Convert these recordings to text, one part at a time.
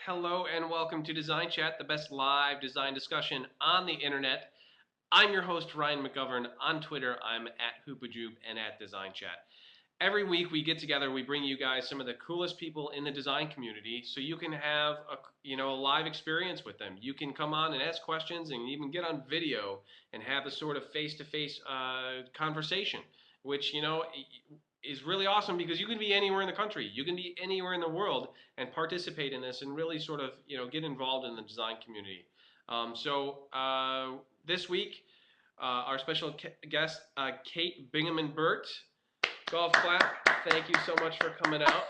Hello and welcome to Design Chat, the best live design discussion on the internet. I'm your host, Ryan McGovern. On Twitter, I'm at Hoopajoop and at DesignChat. Every week we get together, we bring you guys some of the coolest people in the design community so you can have a live experience with them. You can come on and ask questions and even get on video and have a sort of face-to-face conversation, which, is really awesome because you can be anywhere in the country. You can be anywhere in the world and participate in this and really sort of, get involved in the design community. This week, our special guest, Kate Bingaman Burt. Golf clap. Thank you so much for coming out.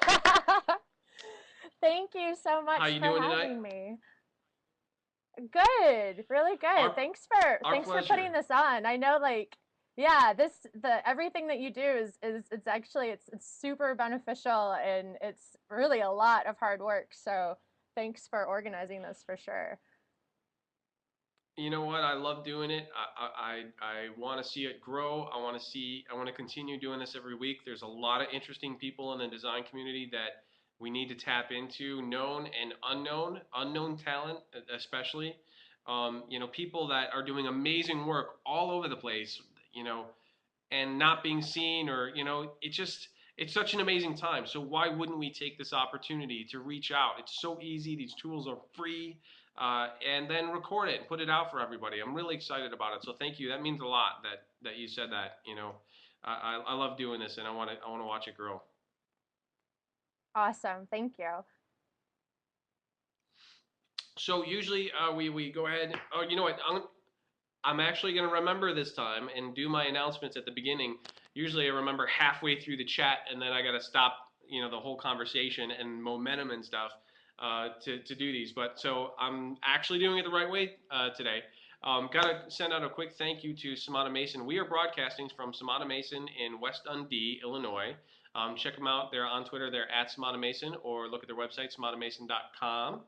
Thank you so much How you for doing having tonight? me. Good, really good. Our, Thanks for pleasure. putting this on. I know, the everything that you do is it's actually it's super beneficial, and it's really a lot of hard work. So thanks for organizing this for sure. You know what? I love doing it. I want to see it grow. I want to continue doing this every week. There's a lot of interesting people in the design community that we need to tap into, known and unknown talent especially. People that are doing amazing work all over the place, and not being seen or, it's such an amazing time. So why wouldn't we take this opportunity to reach out? It's so easy. These tools are free, and then record it and put it out for everybody. I'm really excited about it. So thank you. That means a lot that you said that. I love doing this, and I want to watch it grow. Awesome, thank you. So usually we go ahead. Oh, you know what? I'm actually going to remember this time and do my announcements at the beginning. Usually I remember halfway through the chat, and then I got to stop, the whole conversation and momentum and stuff to do these. But so I'm actually doing it the right way today. Got to send out a quick thank you to Samana Mason. We are broadcasting from Samana Mason in West Dundee, Illinois. Check them out. They're on Twitter. They're at Samana Mason, or look at their website, samanamason.com.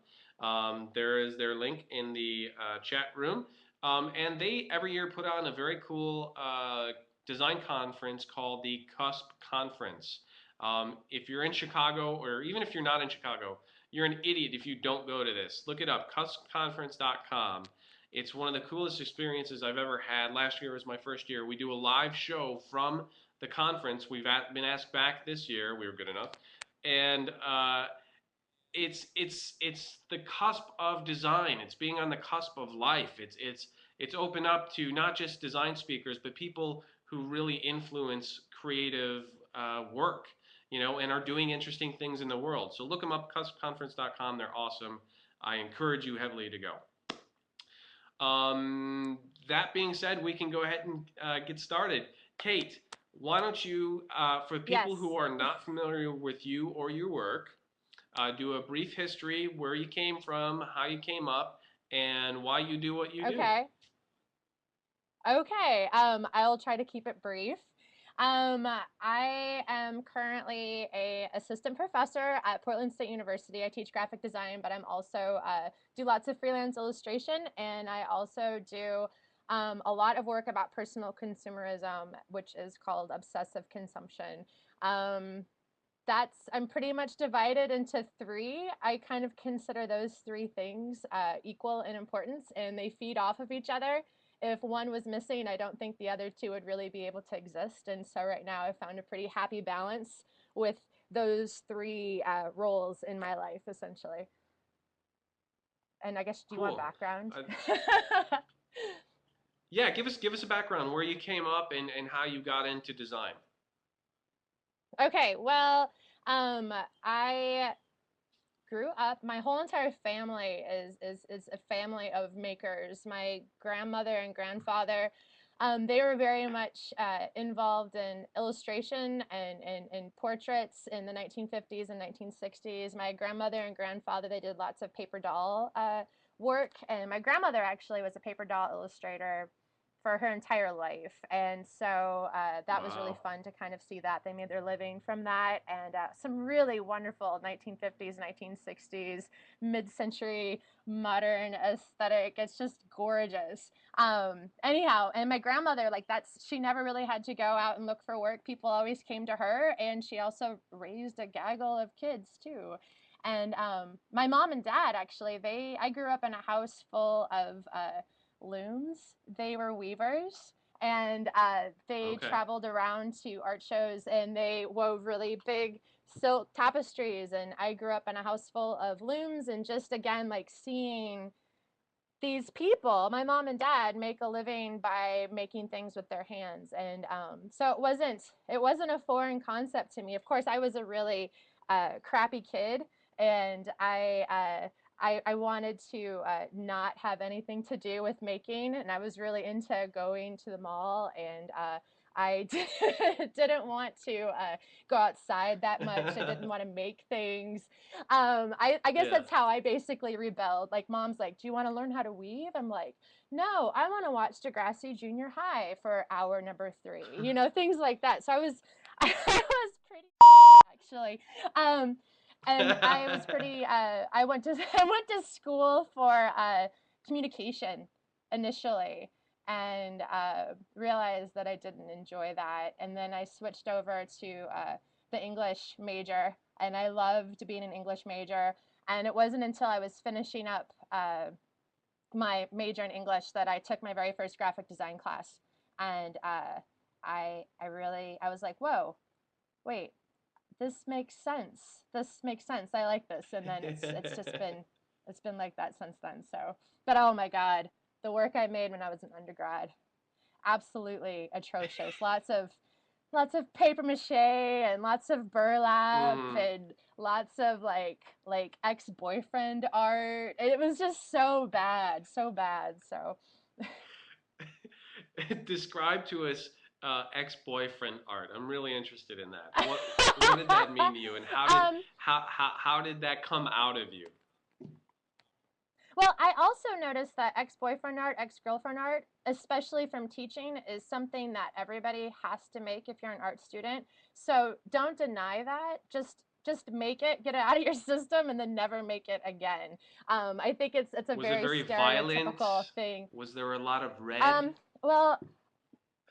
There is their link in the chat room. And they every year put on a very cool design conference called the CUSP Conference. If you're in Chicago, or even if you're not in Chicago, you're an idiot if you don't go to this. Look it up, cuspconference.com. It's one of the coolest experiences I've ever had. Last year was my first year. We do a live show from the conference. We've been asked back this year. We were good enough. And it's the cusp of design. It's being on the cusp of life. It's open up to not just design speakers, but people who really influence creative work, and are doing interesting things in the world. So look them up, cuspconference.com. They're awesome. I encourage you heavily to go. That being said, we can go ahead and get started. Kate, why don't you, for people Yes. who are not familiar with you or your work, do a brief history, where you came from, how you came up, and why you do what you do. Okay. Okay, I'll try to keep it brief. I am currently a assistant professor at Portland State University. I teach graphic design, but I'm also do lots of freelance illustration, and I also do a lot of work about personal consumerism, which is called obsessive consumption. Um, I'm pretty much divided into three. I kind of consider those three things equal in importance, and they feed off of each other. If one was missing, I don't think the other two would really be able to exist. And so right now I've found a pretty happy balance with those three roles in my life, essentially. And I guess, do you want Cool. background? Uh, yeah, give us a background where you came up and how you got into design. Okay, well, I grew up, my whole entire family is a family of makers. My grandmother and grandfather, they were very much involved in illustration and portraits in the 1950s and 1960s. My grandmother and grandfather, they did lots of paper doll work, and my grandmother actually was a paper doll illustrator for her entire life. And so that was really Wow. fun to kind of see that. They made their living from that, and some really wonderful 1950s, 1960s, mid-century modern aesthetic. It's just gorgeous. Anyhow, and my grandmother, she never really had to go out and look for work. People always came to her, and she also raised a gaggle of kids too. And my mom and dad, actually, I grew up in a house full of looms. They were weavers. And they Okay. traveled around to art shows and they wove really big silk tapestries. And I grew up in a house full of looms and just again, like seeing these people, my mom and dad, make a living by making things with their hands. And so it wasn't a foreign concept to me. Of course, I was a really crappy kid, and I wanted to not have anything to do with making, and I was really into going to the mall, and I didn't want to go outside that much. I didn't want to make things. I guess Yeah. that's how I basically rebelled. Like, mom's like, "Do you want to learn how to weave?" I'm like, "No, I want to watch Degrassi Junior High for hour number 3." Things like that. So I was, I was pretty actually. Um, and I was pretty. I went to I went to school for communication initially, and realized that I didn't enjoy that, and then I switched over to the English major, and I loved being an English major. And it wasn't until I was finishing up my major in English that I took my very first graphic design class, and I was like, whoa, wait, this makes sense. This makes sense. I like this. And then it's been like that since then. So, but oh my God, the work I made when I was an undergrad, absolutely atrocious. Lots of paper mache and lots of burlap Mm. and lots of like ex-boyfriend art. It was just so bad, so bad. So Describe to us ex-boyfriend art. I'm really interested in that. What did that mean to you, and um how did that come out of you? Well, I also noticed that ex-boyfriend art, ex-girlfriend art, especially from teaching, is something that everybody has to make if you're an art student. So don't deny that. Just make it, get it out of your system, and then never make it again. I think it's a Was it very very violent? stereotypical thing. Was there a lot of red? Um, well,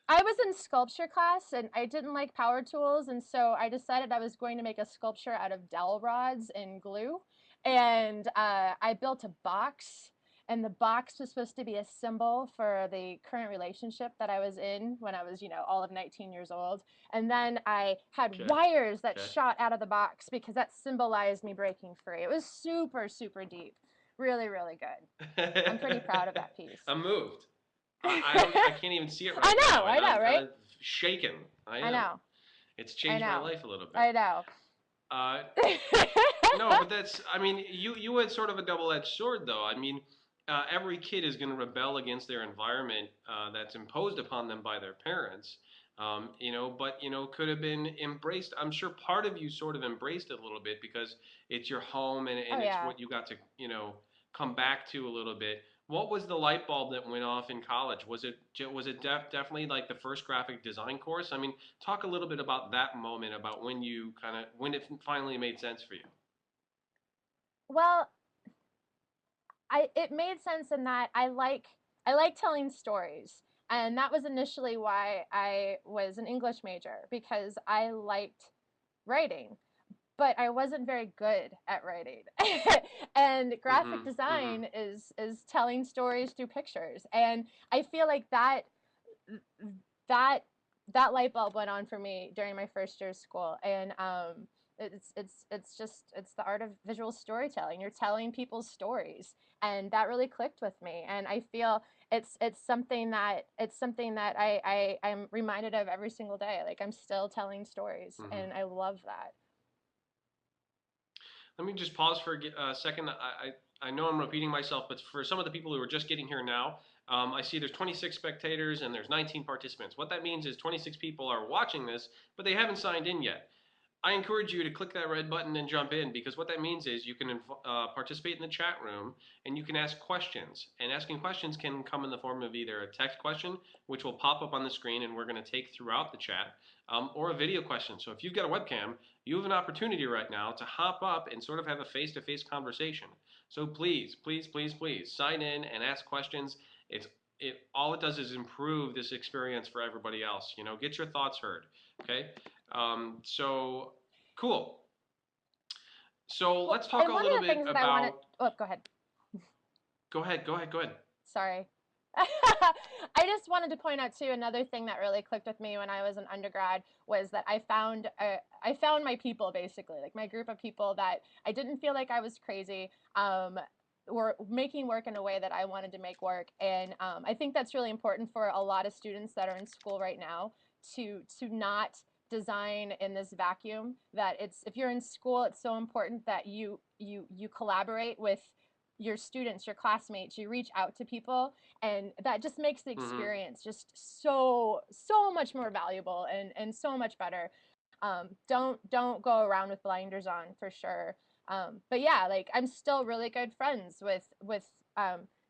I was in sculpture class and I didn't like power tools, and so I decided I was going to make a sculpture out of dowel rods and glue. And I built a box, and the box was supposed to be a symbol for the current relationship that I was in when I was, all of 19 years old. And then I had Okay. wires that Okay. shot out of the box because that symbolized me breaking free. It was super, super deep. Really, really good. I'm pretty proud of that piece. I'm moved. I I can't even see it right now, and I'm know, kind right? of shaken. I I am. know. It's I changed my know. life a little bit. I know. Uh, no, but that's. I mean, you had sort of a double-edged sword, though. I mean, every kid is going to rebel against their environment that's imposed upon them by their parents. But could have been embraced. I'm sure part of you sort of embraced it a little bit because it's your home Oh and it's yeah. what you got to come back to a little bit. What was the light bulb that went off in college? Was it definitely like the first graphic design course? I mean, talk a little bit about that moment, about when it finally made sense for you. Well, it made sense in that I like telling stories. And that was initially why I was an English major, because I liked writing, but I wasn't very good at writing. And graphic Mhm. Mhm. design is telling stories through pictures. And I feel like that that light bulb went on for me during my first year of school. And it's the art of visual storytelling. You're telling people's stories, and that really clicked with me. And I feel it's something that I'm reminded of every single day. Like, I'm still telling stories, Mhm. and I love that. Let me just pause for a second. I know I'm repeating myself, but for some of the people who are just getting here now, I see there's 26 spectators and there's 19 participants. What that means is 26 people are watching this, but they haven't signed in yet. I encourage you to click that red button and jump in, because what that means is you can participate in the chat room and you can ask questions. And asking questions can come in the form of either a text question, which will pop up on the screen and we're going to take throughout the chat, or a video question. So if you've got a webcam, you have an opportunity right now to hop up and sort of have a face-to-face conversation. So please, please, please, please sign in and ask questions. All it does is improve this experience for everybody else. Get your thoughts heard. Okay. So cool. So Well, let's talk and a one little of the bit things that I wanted, about. oh, go ahead. Go ahead. Sorry. I just wanted to point out too, another thing that really clicked with me when I was an undergrad was that I found my people, basically, like my group of people that I didn't feel like I was crazy. Were making work in a way that I wanted to make work, and I think that's really important for a lot of students that are in school right now to not design in this vacuum. That it's, if you're in school, it's so important that you collaborate with your students, your classmates, you reach out to people, and that just makes the Hmm. experience just so much more valuable and so much better. Don't go around with blinders on, for sure. But yeah, like I'm still really good friends with his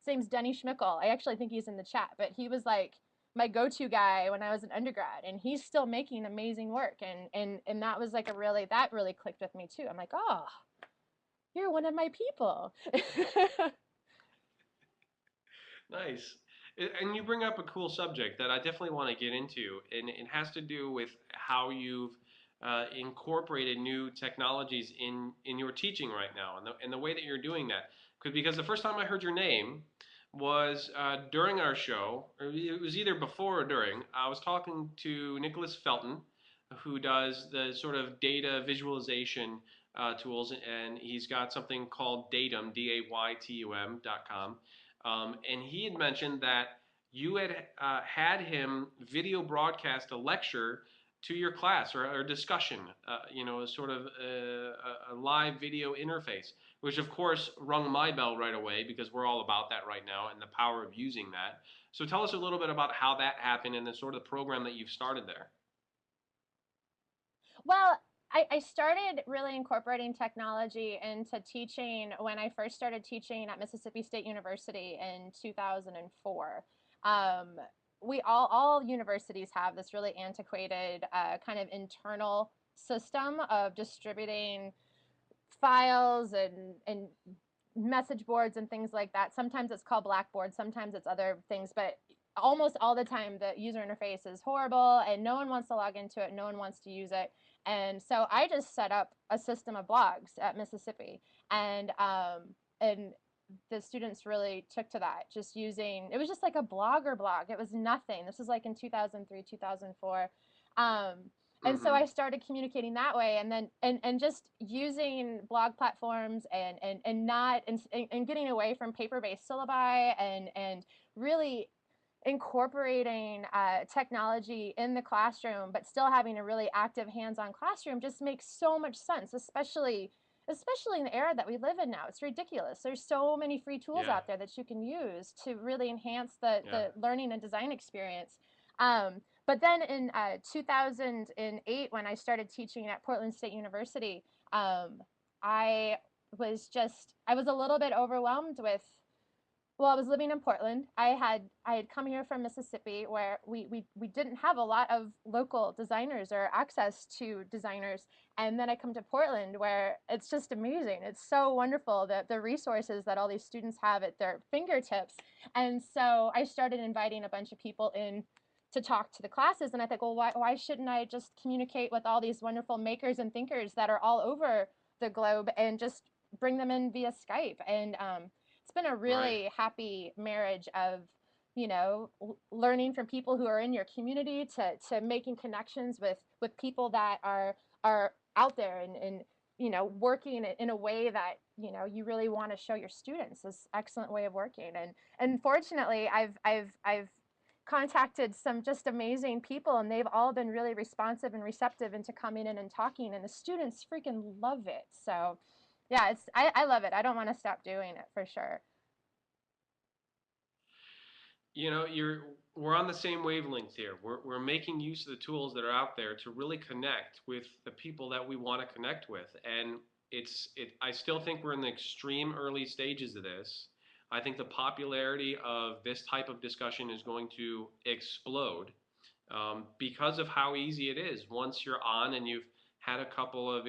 name's Denny Schmickel. I actually think he's in the chat, but he was like my go-to guy when I was an undergrad, and he's still making amazing work, and that was like that really clicked with me too. I'm like, oh, you're one of my people. Nice. And you bring up a cool subject that I definitely want to get into, and it has to do with how you've incorporated new technologies in your teaching right now, and the way that you're doing that. Because the first time I heard your name was during our show, or it was either before or during. I was talking to Nicholas Felton, who does the sort of data visualization tools, and he's got something called Datum, DAYTUM.com. And he had mentioned that you had him video broadcast a lecture to your class, or a discussion, a sort of a live video interface, which of course rung my bell right away because we're all about that right now and the power of using that. So tell us a little bit about how that happened and the sort of program that you've started there. Well, I started really incorporating technology into teaching when I first started teaching at Mississippi State University in 2004. Um, we all universities have this really antiquated kind of internal system of distributing files and message boards and things like that. Sometimes it's called Blackboard, sometimes it's other things, but almost all the time the user interface is horrible and no one wants to log into it, no one wants to use it. And so I just set up a system of blogs at Mississippi, and the students really took to that, just using, it was just like a blogger blog. It was nothing. This was like in 2003, 2004. Um, and so Mm-hmm. I started communicating that way, and then and just using blog platforms and not and getting away from paper-based syllabi, and really incorporating technology in the classroom, but still having a really active hands-on classroom just makes so much sense, especially in the era that we live in now. It's ridiculous. There's so many free tools Yeah. out there that you can use to really enhance the Yeah. the learning and design experience. But then in 2008, when I started teaching at Portland State University, I I was a little bit overwhelmed with, well, I was living in Portland. I had come here from Mississippi, where we didn't have a lot of local designers or access to designers. And then I come to Portland, where it's just amazing. It's so wonderful that the resources that all these students have at their fingertips. And so I started inviting a bunch of people in to talk to the classes. And I think, well, why shouldn't I just communicate with all these wonderful makers and thinkers that are all over the globe and just bring them in via Skype? And it's been a Right. really happy marriage of, learning from people who are in your community, to making connections with people that are out there, and working in a way that you really want to show your students this excellent way of working. And fortunately, I've contacted some just amazing people, and they've all been really responsive and receptive into coming in and talking, and the students freaking love it. So yeah, I love it. I don't want to stop doing it, for sure. You're we're on the same wavelength here. We're making use of the tools that are out there to really connect with the people that we want to connect with. And I still think we're in the extreme early stages of this. I think the popularity of this type of discussion is going to explode, because of how easy it is. Once you're on and you've had a couple of,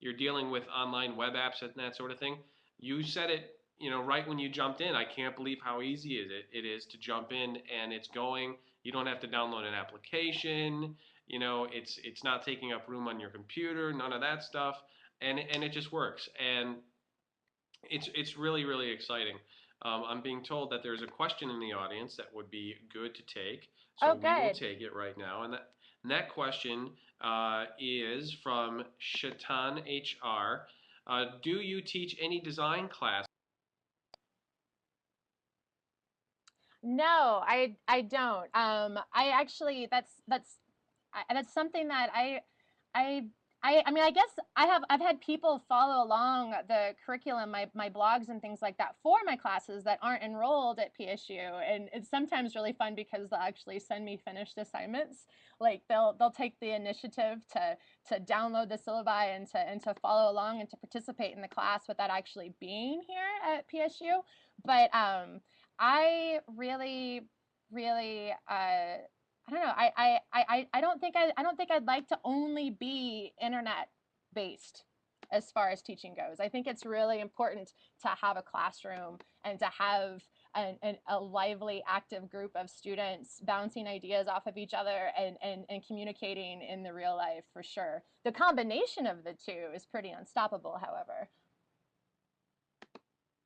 you're dealing with online web apps and that sort of thing. You said it, right when you jumped in. I can't believe how easy it is to jump in, and it's going. You don't have to download an application. It's not taking up room on your computer. None of that stuff. and it just works, and it's really really exciting. I'm being told that there's a question in the audience that would be good to take, Oh, so we will good. take it right now. And that question is from Shaitan HR. Do you teach any design class? No, I don't. I actually that's something that I I mean, I guess I've had people follow along the curriculum, my blogs and things like that for my classes that aren't enrolled at PSU, and it's sometimes really fun because they'll actually send me finished assignments. Like they'll take the initiative to download the syllabi and to follow along and to participate in the class without actually being here at PSU. But I really I don't know. I don't think I'd like to only be internet based as far as teaching goes. I think it's really important to have a classroom and to have a lively, active group of students bouncing ideas off of each other and communicating in the real life for sure. The combination of the two is pretty unstoppable, however.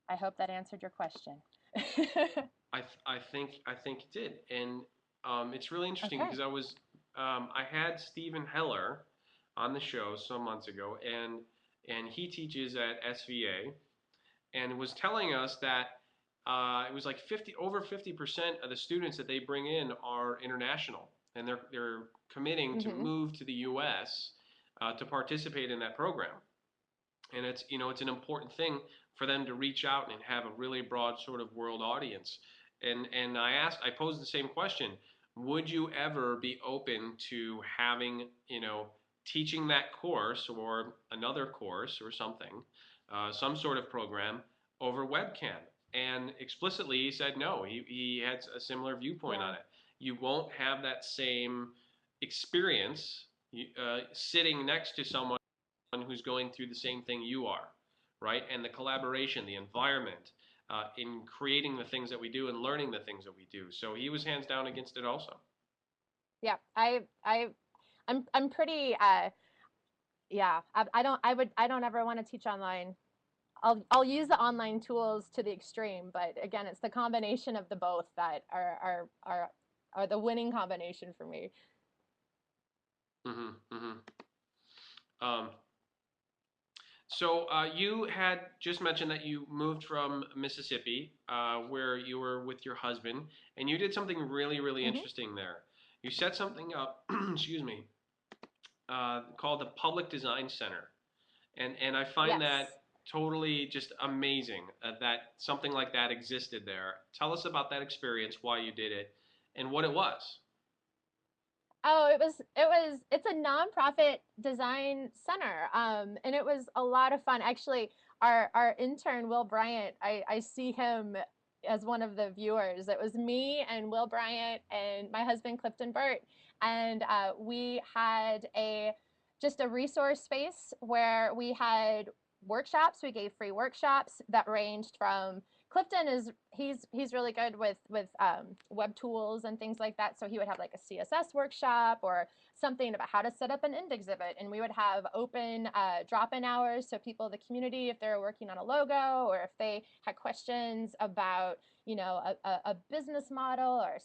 I hope that answered your question. I think it did, and it's really interesting Okay. because I had Stephen Heller on the show some months ago, and he teaches at SVA, and was telling us that it was like 50% of the students that they bring in are international, and they're committing to Mm-hmm. move to the U.S. To participate in that program, and it's an important thing for them to reach out and have a really broad sort of world audience. And I posed the same question: would you ever be open to having teaching that course or another course or something, some sort of program over webcam? And explicitly he said no. He had a similar viewpoint Yeah. on it. You won't have that same experience sitting next to someone who's going through the same thing you are, right? And the collaboration, the environment, in creating the things that we do and learning the things that we do. So he was hands down against it also. Yeah. I'm pretty yeah. I don't ever want to teach online. I'll use the online tools to the extreme, but again, it's the combination of the both that are the winning combination for me. Hmm. Hmm. Um, so you had just mentioned that you moved from Mississippi, where you were with your husband, and you did something really, really Hmm. interesting there. You set something up, excuse me, called the Public Design Center. And I find Yes. that totally just amazing that something like that existed there. Tell us about that experience, why you did it, and what it was. Oh, it's a nonprofit design center. And it was a lot of fun. Actually, our intern, Will Bryant, I see him as one of the viewers. It was me and Will Bryant and my husband, Clifton Burt. And we had just a resource space where we had workshops. We gave free workshops that ranged from Clifton is he's really good with web tools and things like that. So he would have like a CSS workshop or something about how to set up an end exhibit, and we would have open drop-in hours so people in the community, if they're working on a logo or if they had questions about a business model or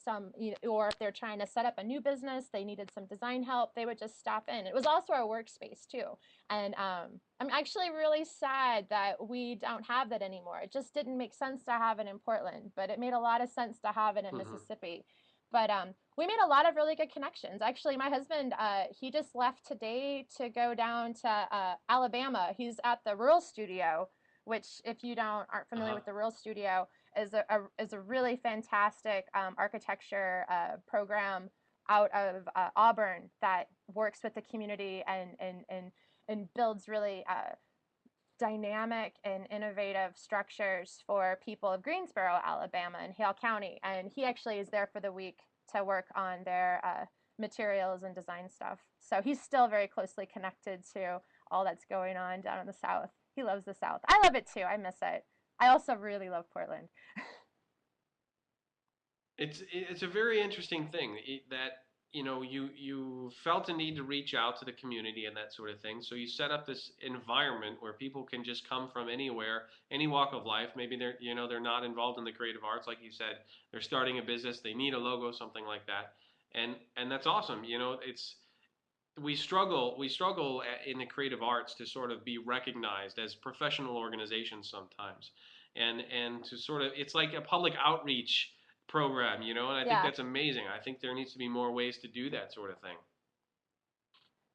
or if they're trying to set up a new business, they needed some design help, they would just stop in. It was also our workspace too, and I'm actually really sad that we don't have that anymore. It just didn't make sense to have it in Portland, but it made a lot of sense to have it in Hmm. Mississippi. But we made a lot of really good connections. Actually, my husband, he just left today to go down to Alabama. He's at the Rural Studio, which, if you aren't familiar Uh-huh. with the Rural Studio, is a really fantastic architecture program out of Auburn that works with the community and builds really dynamic and innovative structures for people of Greensboro, Alabama, and Hale County. And he actually is there for the week to work on their materials and design stuff. So he's still very closely connected to all that's going on down in the South. He loves the South. I love it too. I miss it. I also really love Portland. It's a very interesting thing that you felt a need to reach out to the community and that sort of thing. So you set up this environment where people can just come from anywhere, any walk of life. Maybe they're not involved in the creative arts, like you said. They're starting a business, they need a logo, something like that, and that's awesome. It's we struggle in the creative arts to sort of be recognized as professional organizations sometimes, and to sort of it's like a public outreach program, and I think Yeah. that's amazing. I think there needs to be more ways to do that sort of thing.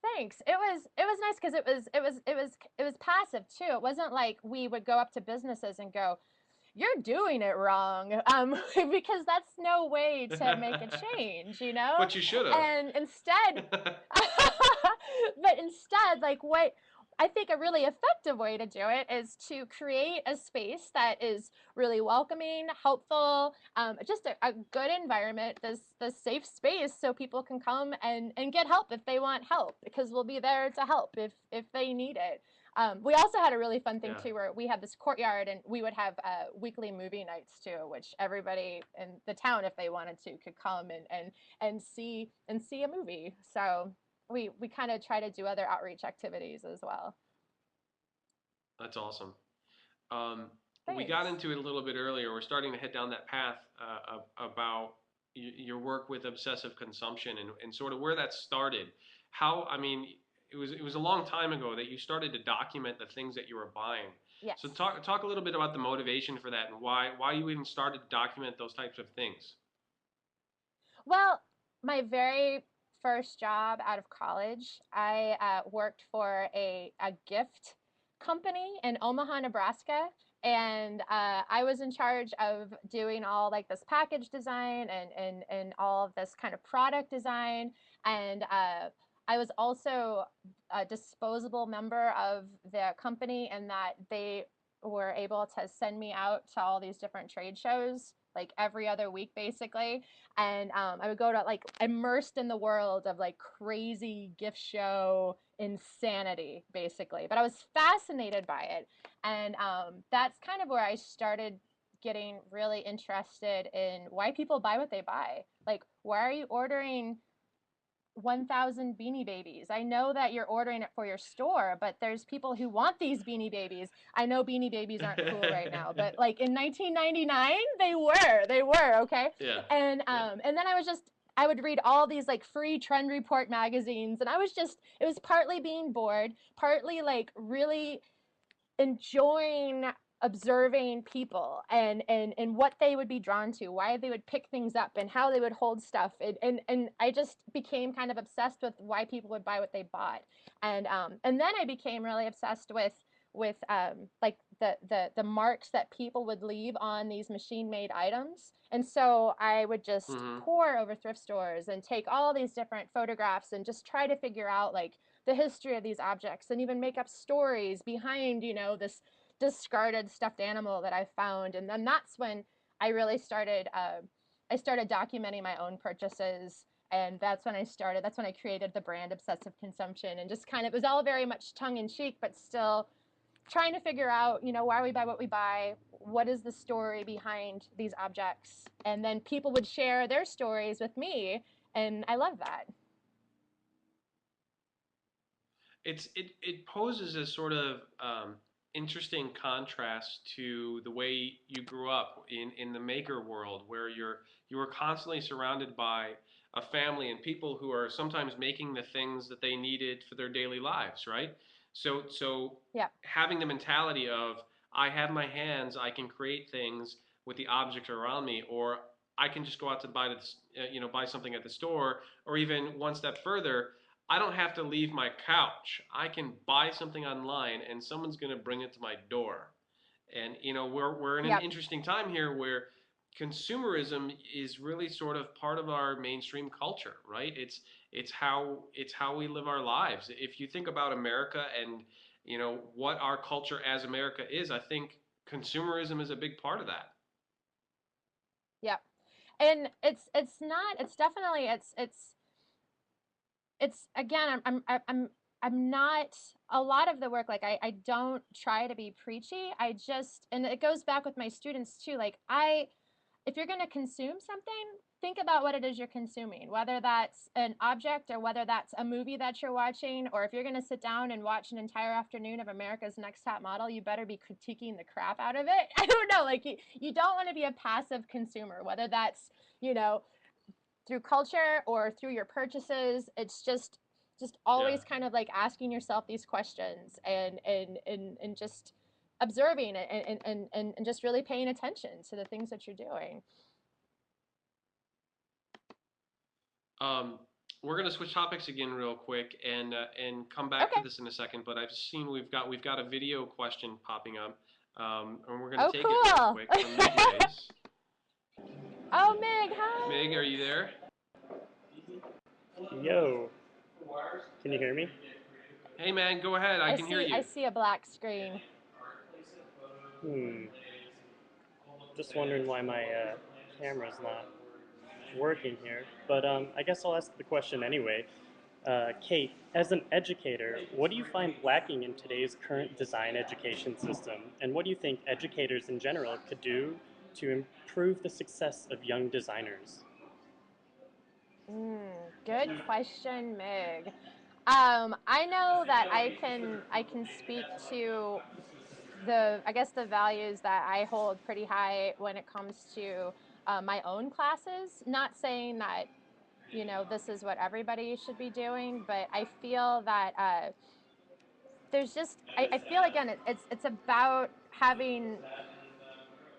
Thanks. It was nice because it was passive too. It wasn't like we would go up to businesses and go, "You're doing it wrong," because that's no way to make a change, you know. But you should have. And instead, but instead, like what I think a really effective way to do it is to create a space that is really welcoming, helpful, just a good environment, this safe space so people can come and get help if they want help, because we'll be there to help if they need it. We also had a really fun thing Yeah, too, where we had this courtyard and we would have weekly movie nights too, which everybody in the town, if they wanted to, could come and see a movie. So we kind of try to do other outreach activities as well. that's awesome. um, we got Thanks. into it a little bit earlier. We're starting to head down that path about your work with obsessive consumption, and sort of where that started. How, I mean, it was a long time ago that you started to document the things that you were buying. Yes. So talk a little bit about the motivation for that and why you even started to document those types of things. Well, my very first job out of college, I worked for a gift company in Omaha, Nebraska. And I was in charge of doing all like this package design and all of this kind of product design. And I was also a disposable member of the company, in that they were able to send me out to all these different trade shows like every other week basically. And I would go to like immersed in the world of like crazy gift show insanity basically, but I was fascinated by it. And that's kind of where I started getting really interested in why people buy what they buy. Like, why are you ordering 1,000 beanie babies? I know that you're ordering it for your store, but there's people who want these beanie babies. I know beanie babies aren't cool right now, but like in 1999, they were okay. Yeah, yeah. And then I would read all these like free trend report magazines, and it was partly being bored, partly like really enjoying observing people and what they would be drawn to, why they would pick things up and how they would hold stuff. And I just became kind of obsessed with why people would buy what they bought. And then I became really obsessed with like the marks that people would leave on these machine made items. And so I would just Hmm. pour over thrift stores and take all these different photographs and just try to figure out like the history of these objects, and even make up stories behind, this discarded stuffed animal that I found. And then that's when I really started. I started documenting my own purchases, and That's when I created the brand Obsessive Consumption, and just kind of, it was all very much tongue in cheek, but still trying to figure out, why we buy what we buy, what is the story behind these objects, and then people would share their stories with me, and I love that. It poses a sort of interesting contrast to the way you grew up in the maker world, where you were constantly surrounded by a family and people who are sometimes making the things that they needed for their daily lives, right? So Yeah. having the mentality of, I have my hands, I can create things with the objects around me, or I can just go out to buy something at the store, or even one step further, I don't have to leave my couch. I can buy something online and someone's going to bring it to my door. And we're in an Yeah. interesting time here where consumerism is really sort of part of our mainstream culture, right? It's how we live our lives. If you think about America and what our culture as America is, I think consumerism is a big part of that. Yeah. And it's not it's definitely it's again, I'm not a lot of the work, like I don't try to be preachy. I just, and it goes back with my students too, like if you're going to consume something, think about what it is you're consuming, whether that's an object or whether that's a movie that you're watching, or if you're going to sit down and watch an entire afternoon of America's Next Top Model, you better be critiquing the crap out of it. I don't know, like you don't want to be a passive consumer, whether that's, you know, through culture or through your purchases. It's just always kind of like asking yourself these questions and just observing and just really paying attention to the things that you're doing. We're gonna switch topics again real quick and come back to Okay. this in a second. But I've seen we've got a video question popping up, and we're gonna Oh, take it real cool. quick from Meg Grace. Oh, Meg, hi. Meg, are you there? Yo, can you hear me? Hey man, go ahead. I can hear you. I see a black screen. Just wondering why my camera's not working here. But I guess I'll ask the question anyway. Kate, as an educator, what do you find lacking in today's current design education system? And what do you think educators in general could do to improve the success of young designers? Good question, Meg. I know that I can speak to I guess the values that I hold pretty high when it comes to my own classes. Not saying that, you know, this is what everybody should be doing, but I feel that there's just I feel again it's about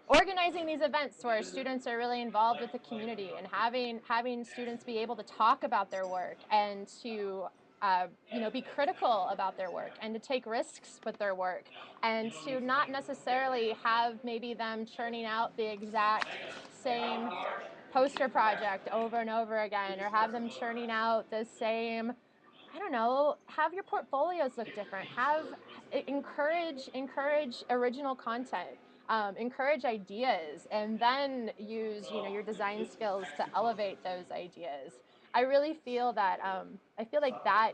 organizing these events where students are really involved with the community and having students be able to talk about their work and to you know, be critical about their work and to take risks with their work and to not necessarily have maybe them churning out the exact same poster project over and over again, or have them churning out the same, I don't know, have your portfolios look different, encourage original content, encourage ideas, and then use, you know, your design skills to elevate those ideas. I really feel that I feel like that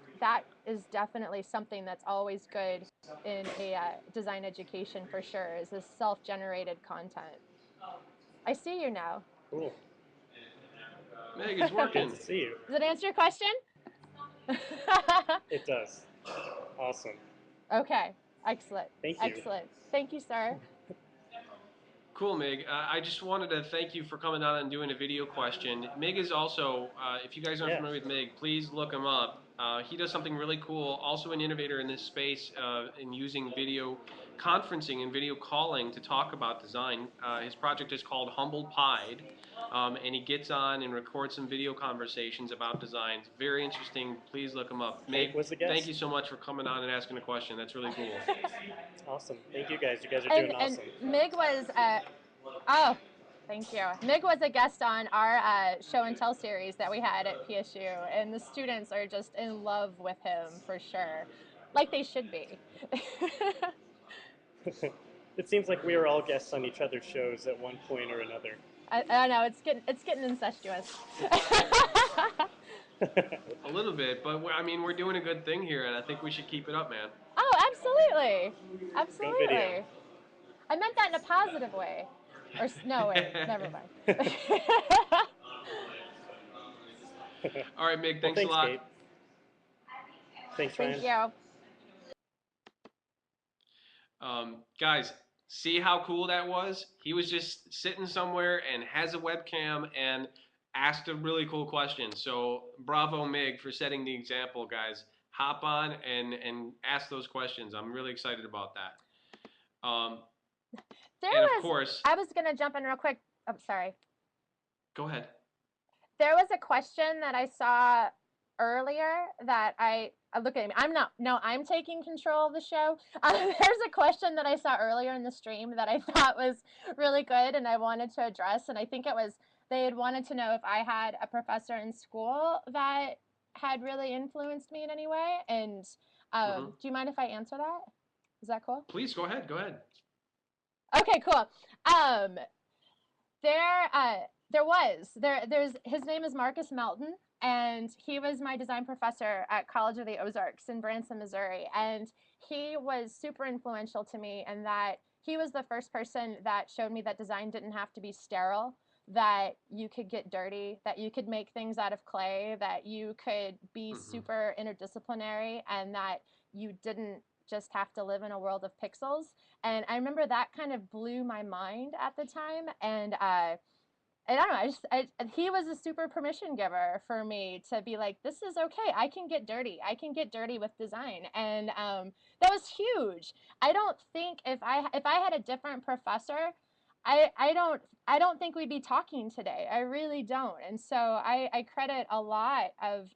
is definitely something that's always good in a design education for sure, is this self-generated content. I see you now. Cool. Meg, it's working. Good to see you. Does it answer your question? It does. Awesome. Okay, excellent. Thank you. Excellent. Thank you, sir. Cool, Mig. I just wanted to thank you for coming on and doing a video question. Mig is also, if you guys aren't familiar with Mig, please look him up. He does something really cool, also an innovator in this space in using video conferencing and video calling to talk about design. His project is called Humble Pied, and he gets on and records some video conversations about designs. Very interesting. Please look him up. Mig, thank you so much for coming on and asking a question. That's really cool. Awesome. Thank you guys. You guys are doing awesome. And Mig was, oh, thank you. Mig was a guest on our show and tell series that we had at PSU, and the students are just in love with him for sure, like they should be. It seems like we were all guests on each other's shows at one point or another. I know, it's getting incestuous. A little bit, but I mean, we're doing a good thing here, and I think we should keep it up, man. Oh, absolutely. Absolutely. Go video. I meant that in a positive way. Or, no, wait, never mind. All right, Mig, thanks a lot. Kate. Thanks, Ryan. Thank you. Guys, see how cool that was? He was just sitting somewhere and has a webcam and asked a really cool question. So bravo, Mig, for setting the example, guys. Hop on and ask those questions. I'm really excited about that. Of course, I was going to jump in real quick. I'm sorry. Go ahead. There was a question that I saw earlier that look at me. I'm taking control of the show. There's a question that I saw earlier in the stream that I thought was really good and I wanted to address. And I think they had wanted to know if I had a professor in school that had really influenced me in any way. And do you mind if I answer that? Is that cool? Please, go ahead. Go ahead. Okay, cool. There's his name is Marcus Melton, and he was my design professor at College of the Ozarks in Branson, Missouri, and he was super influential to me in that he was the first person that showed me that design didn't have to be sterile, that you could get dirty, that you could make things out of clay, that you could be Hmm. super interdisciplinary, and that you didn't just have to live in a world of pixels. And I remember that kind of blew my mind at the time. And I don't know, he was a super permission giver for me to be like, this is okay. I can get dirty. I can get dirty with design. And that was huge. I don't think if I had a different professor, I don't think we'd be talking today. I really don't. And so I credit a lot of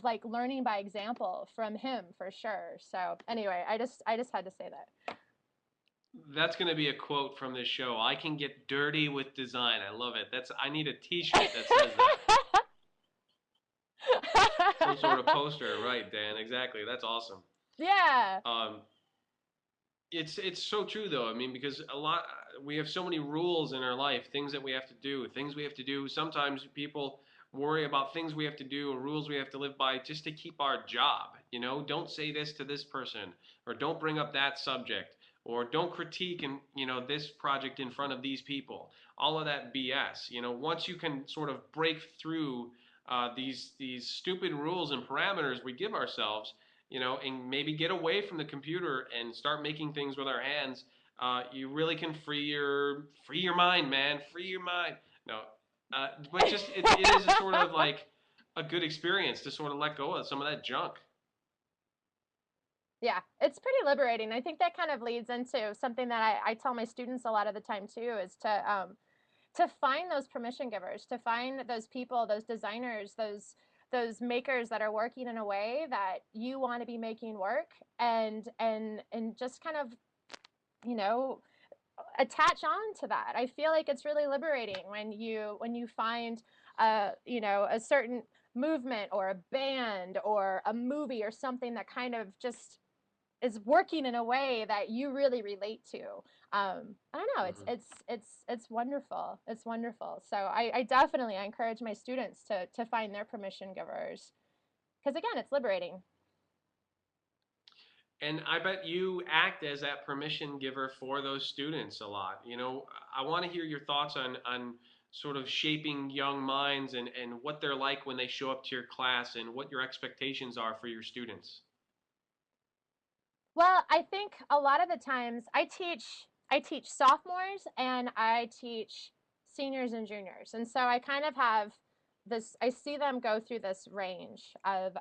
like learning by example from him for sure. So anyway, I just had to say that. That's going to be a quote from this show. I can get dirty with design. I love it. I need a T-shirt that says that. Some sort of poster, right, Dan? Exactly. That's awesome. Yeah. Um, it's so true though. I mean, because we have so many rules in our life, things that we have to do, things we have to do. Sometimes people worry about things we have to do or rules we have to live by just to keep our job. You know, don't say this to this person, or don't bring up that subject, or don't critique and this project in front of these people. All of that BS. You know, once you can sort of break through these stupid rules and parameters we give ourselves, and maybe get away from the computer and start making things with our hands, you really can free your mind, man. Free your mind. No, but just it is a sort of like a good experience to sort of let go of some of that junk. Yeah, it's pretty liberating. I think that kind of leads into something that I tell my students a lot of the time too, is to find those permission givers, to find those people, those designers, those makers that are working in a way that you want to be making work, and just kind of, you know, attach on to that. I feel like it's really liberating when you find a certain movement or a band or a movie or something that kind of just is working in a way that you really relate to. I don't know. Hmm. It's wonderful. It's wonderful. So I definitely I encourage my students to find their permission givers, because again, it's liberating. And I bet you act as that permission giver for those students a lot. I want to hear your thoughts on sort of shaping young minds and what they're like when they show up to your class and what your expectations are for your students. Well, I think a lot of the times I teach sophomores and I teach seniors and juniors, and so I kind of have this. I see them go through this range of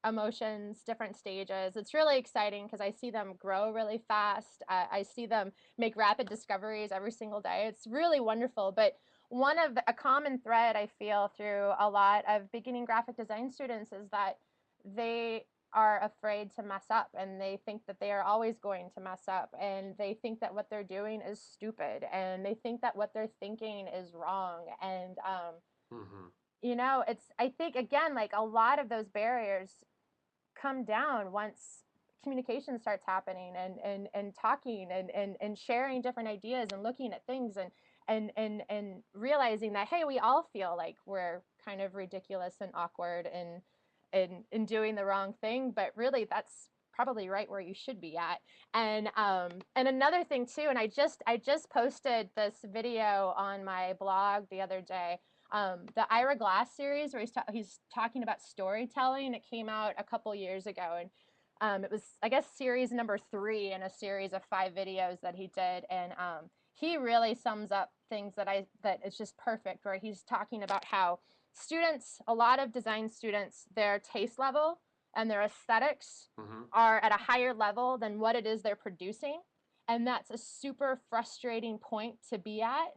emotions, different stages. It's really exciting because I see them grow really fast. I see them make rapid discoveries every single day. It's really wonderful. But a common thread I feel through a lot of beginning graphic design students is that they are afraid to mess up, and they think that they are always going to mess up, and they think that what they're doing is stupid, and they think that what they're thinking is wrong. And Hmm. it's, I think, again, like, a lot of those barriers come down once communication starts happening, and talking, and sharing different ideas, and looking at things, and realizing that, hey, we all feel like we're kind of ridiculous and awkward, and doing the wrong thing, but really that's probably right where you should be at. And another thing too, and I just posted this video on my blog the other day, the Ira Glass series, where he's talking about storytelling. It came out a couple years ago, and it was, I guess, series number 3 in a series of 5 videos that he did. And he really sums up things that it's just perfect, where he's talking about how students, a lot of design students, their taste level and their aesthetics Hmm. are at a higher level than what it is they're producing, and that's a super frustrating point to be at.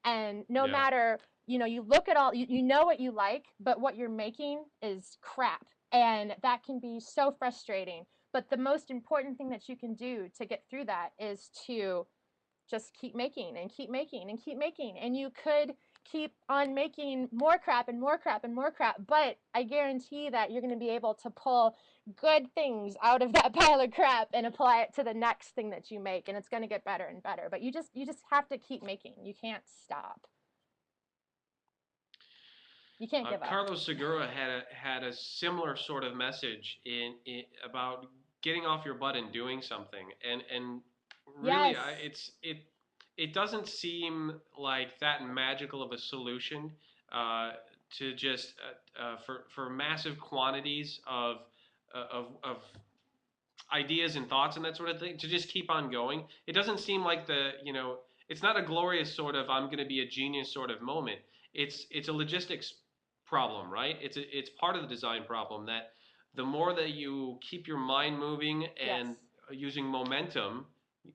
And no Yeah. matter, you look at all, you know what you like, but what you're making is crap, and that can be so frustrating. But the most important thing that you can do to get through that is to just keep making, and keep making, and keep making, and you could keep on making more crap, and more crap, and more crap, but I guarantee that you're going to be able to pull good things out of that pile of crap and apply it to the next thing that you make, and it's going to get better and better. But you just have to keep making. You can't stop. You can't give up. Carlos Segura had a similar sort of message in about getting off your butt and doing something, and really, Yes. it's it it doesn't seem like that magical of a solution uh, to just for massive quantities of ideas and thoughts and that sort of thing to just keep on going. It doesn't seem like it's not a glorious sort of I'm going to be a genius sort of moment. It's a logistics problem, right? It's part of the design problem that the more that you keep your mind moving Yes. and using momentum,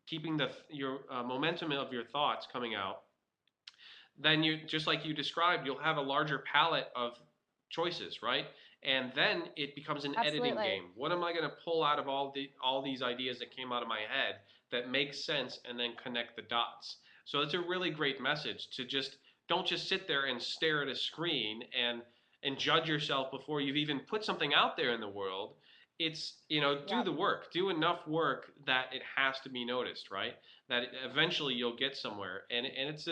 keeping your momentum of your thoughts coming out, then you just like you described, you'll have a larger palette of choices, right? And then it becomes an editing Absolutely. game. What am I going to pull out of all these ideas that came out of my head that makes sense, and then connect the dots? So it's a really great message to just don't just sit there and stare at a screen and judge yourself before you've even put something out there in the world. It's, do Yep. the work, do enough work that it has to be noticed, right? That eventually you'll get somewhere. And it's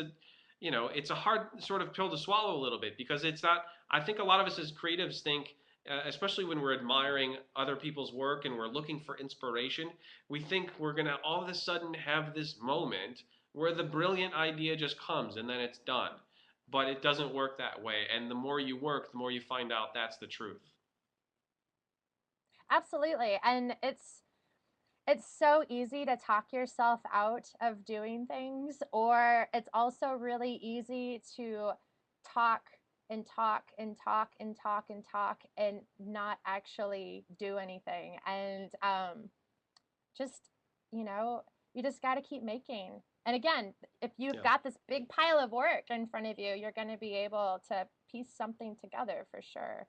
a hard sort of pill to swallow a little bit because it's not. I think a lot of us as creatives think, especially when we're admiring other people's work and we're looking for inspiration, we think we're gonna all of a sudden have this moment where the brilliant idea just comes and then it's done. But it doesn't work that way. And the more you work, the more you find out that's the truth. Absolutely. And it's so easy to talk yourself out of doing things, or it's also really easy to talk and talk and talk and talk and talk and not actually do anything. And just, you know, you just got to keep making. And again, if you've Yeah. got this big pile of work in front of you, you're going to be able to piece something together for sure.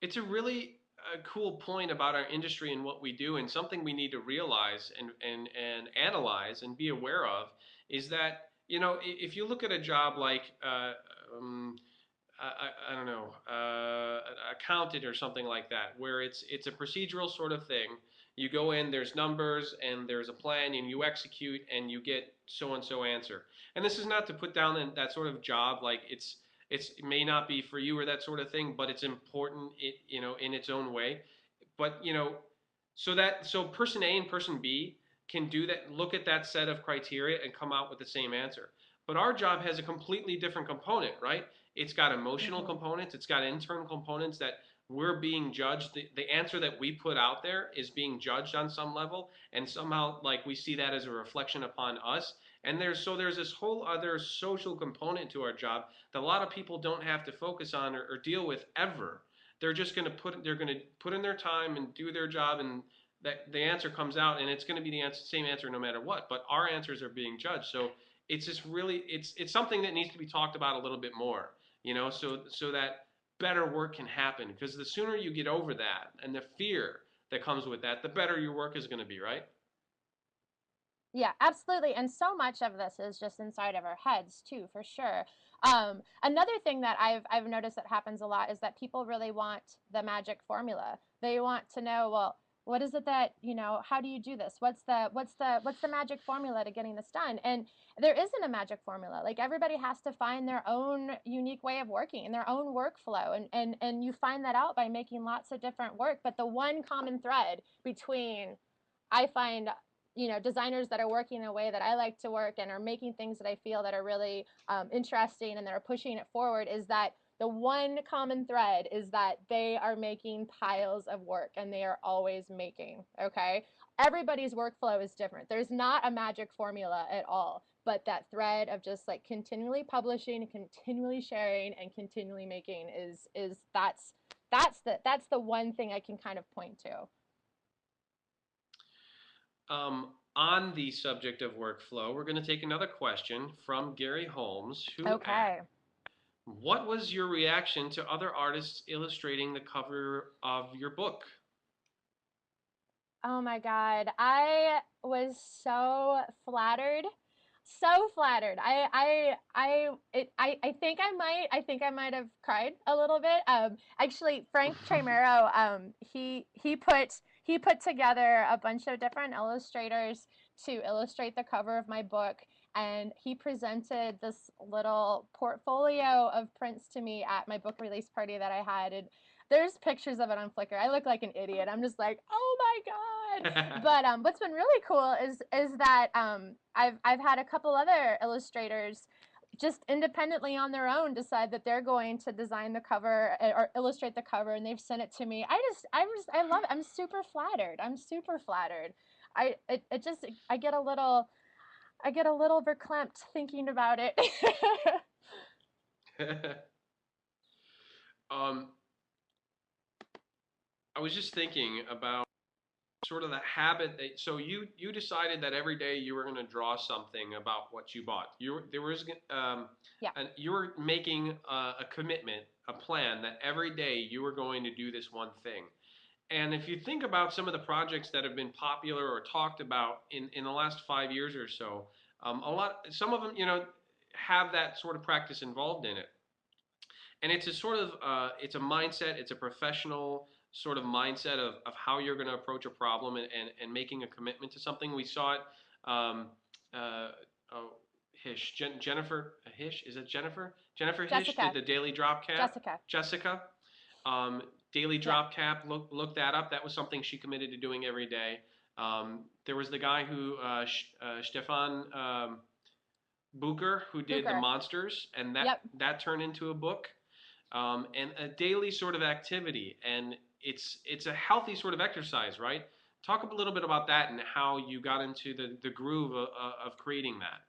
It's a really cool point about our industry and what we do, and something we need to realize and analyze and be aware of is that if you look at a job like um, I don't know, an accountant or something like that, where it's a procedural sort of thing. You go in, there's numbers and there's a plan, and you execute, and you get so and so answer. And this is not to put down that sort of job like it may not be for you or that sort of thing, but it's important in its own way. But so person A and person B can do that, look at that set of criteria and come out with the same answer. But our job has a completely different component, right? It's got emotional Hmm. components, it's got internal components that we're being judged. The answer that we put out there is being judged on some level, and somehow like we see that as a reflection upon us. And there's this whole other social component to our job that a lot of people don't have to focus on or deal with ever. They're going to put in their time and do their job, and that the answer comes out, and it's going to be the same answer no matter what. But our answers are being judged, so it's just really it's something that needs to be talked about a little bit more, so that better work can happen. Because the sooner you get over that and the fear that comes with that, the better your work is going to be, right? Yeah, absolutely. And so much of this is just inside of our heads too, for sure. Another thing that I've noticed that happens a lot is that people really want the magic formula. They want to know, well, what is it that, how do you do this? What's the magic formula to getting this done? And there isn't a magic formula. Like everybody has to find their own unique way of working and their own workflow. And you find that out by making lots of different work. But the one common thread between I find designers that are working in a way that I like to work and are making things that I feel that are really interesting and that are pushing it forward is that the one common thread is that they are making piles of work and they are always making. Okay, everybody's workflow is different. There's not a magic formula at all, but that thread of just like continually publishing, continually sharing, and continually making is that's the one thing I can kind of point to. On the subject of workflow, we're going to take another question from Gary Holmes, who asks, Okay. what was your reaction to other artists illustrating the cover of your book? Oh my God. I was so flattered. So flattered. I think I might have cried a little bit. Actually, Frank Chimero, he put together a bunch of different illustrators to illustrate the cover of my book, and he presented this little portfolio of prints to me at my book release party that I had. And there's pictures of it on Flickr. I look like an idiot. I'm just like, oh my bad. But what's been really cool is that I've had a couple other illustrators just independently on their own decide that they're going to design the cover or illustrate the cover, and they've sent it to me. I love it. I'm super flattered. I'm super flattered. I get a little verklempt thinking about it. um, I was just thinking about sort of the habit that, so you decided that every day you were going to draw something about what you bought. Yeah. And you were making a commitment, a plan that every day you were going to do this one thing. And if you think about some of the projects that have been popular or talked about in the last 5 years or so, some of them, have that sort of practice involved in it. And it's a sort of, it's a mindset, it's a professional sort of mindset of how you're going to approach a problem and making a commitment to something. We saw it, oh, Jennifer Hish, is it Jennifer? Jennifer Hish Jessica. did the Daily Drop Cap. Jessica. Daily Drop Cap, look that up. That was something she committed to doing every day. There was the guy who, Stefan Bucher, who did the monsters, and that turned into a book. And a daily sort of activity, and it's a healthy sort of exercise, right? Talk a little bit about that and how you got into the groove of creating that.